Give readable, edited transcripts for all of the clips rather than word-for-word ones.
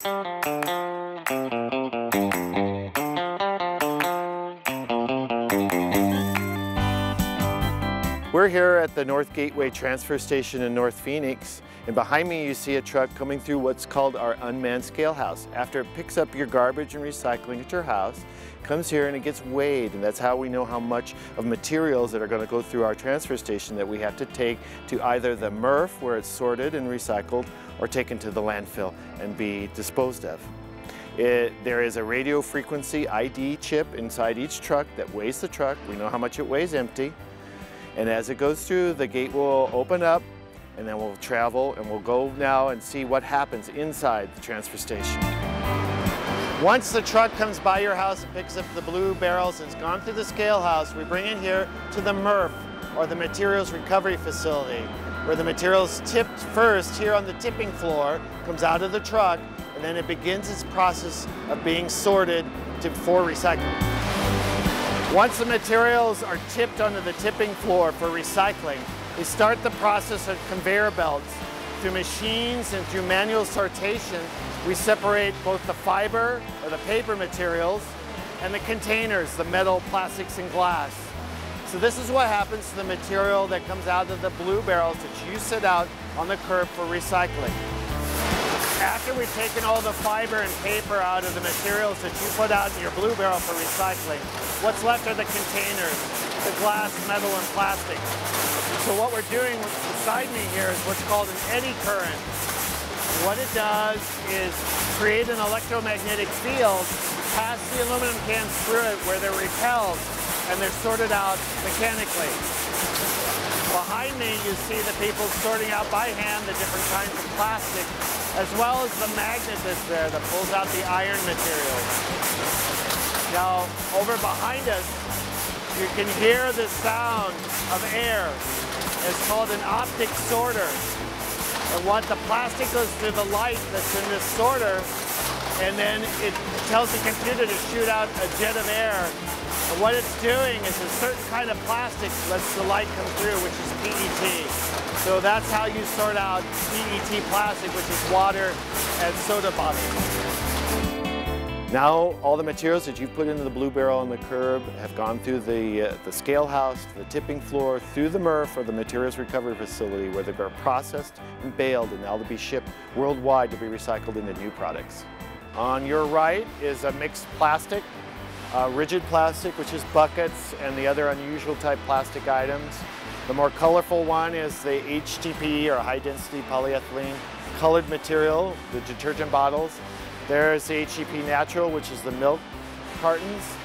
We're here at the North Gateway Transfer Station in North Phoenix, and behind me you see a truck coming through what's called our unmanned scale house. After it picks up your garbage and recycling at your house, it comes here and it gets weighed, and that's how we know how much of materials that are going to go through our transfer station that we have to take to either the MRF, where it's sorted and recycled, or taken to the landfill and be disposed of. There is a radio frequency ID chip inside each truck that weighs the truck. We know how much it weighs empty. And as it goes through, the gate will open up, and then we'll travel, and we'll go now and see what happens inside the transfer station. Once the truck comes by your house and picks up the blue barrels and it's gone through the scale house, we bring it here to the MRF, or the Materials Recovery Facility, where the material's tipped first here on the tipping floor, comes out of the truck, and then it begins its process of being sorted for recycling. Once the materials are tipped onto the tipping floor for recycling, we start the process of conveyor belts. Through machines and through manual sortation, we separate both the fiber or the paper materials and the containers, the metal, plastics, and glass. So this is what happens to the material that comes out of the blue barrels that you set out on the curb for recycling. After we've taken all the fiber and paper out of the materials that you put out in your blue barrel for recycling, what's left are the containers, the glass, metal, and plastic. So what we're doing beside me here is what's called an eddy current. What it does is create an electromagnetic field, pass the aluminum cans through it where they're repelled, and they're sorted out mechanically. Behind me, you see the people sorting out by hand the different kinds of plastic, as well as the magnet that's there that pulls out the iron materials. Now, over behind us, you can hear the sound of air. It's called an optic sorter. And what the plastic goes through the light that's in this sorter, and then it tells the computer to shoot out a jet of air. And what it's doing is a certain kind of plastic lets the light come through, which is PET. So that's how you sort out PET plastic, which is water and soda bottles. Now all the materials that you've put into the blue barrel on the curb have gone through the scale house, the tipping floor, through the MRF, or the Materials Recovery Facility, where they're processed and baled, and now they'll be shipped worldwide to be recycled into new products. On your right is a mixed plastic, rigid plastic, which is buckets and the other unusual type plastic items. The more colorful one is the HDPE, or high density polyethylene colored material, the detergent bottles. There's the HDPE natural, which is the milk cartons.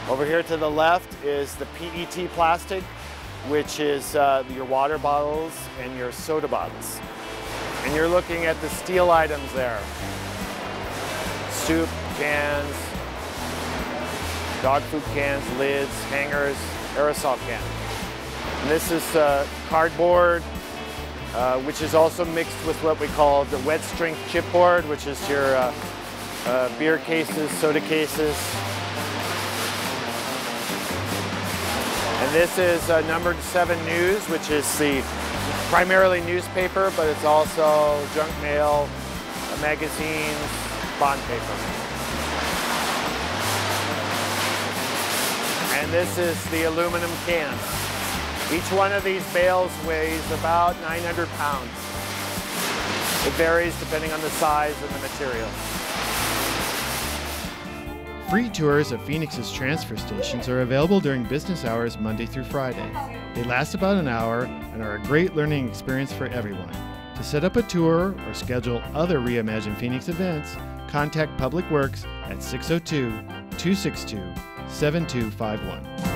Over here to the left is the PET plastic, which is your water bottles and your soda bottles. And you're looking at the steel items there. Soup cans, dog food cans, lids, hangers, aerosol cans. And this is cardboard, which is also mixed with what we call the wet strength chipboard, which is your beer cases, soda cases. And this is numbered 7 News, which is the primarily newspaper, but it's also junk mail, magazines, bond paper. And this is the aluminum cans. Each one of these bales weighs about 900 pounds. It varies depending on the size and the material. Free tours of Phoenix's transfer stations are available during business hours Monday through Friday. They last about an hour and are a great learning experience for everyone. To set up a tour or schedule other Reimagine Phoenix events, contact Public Works at 602-262-7251.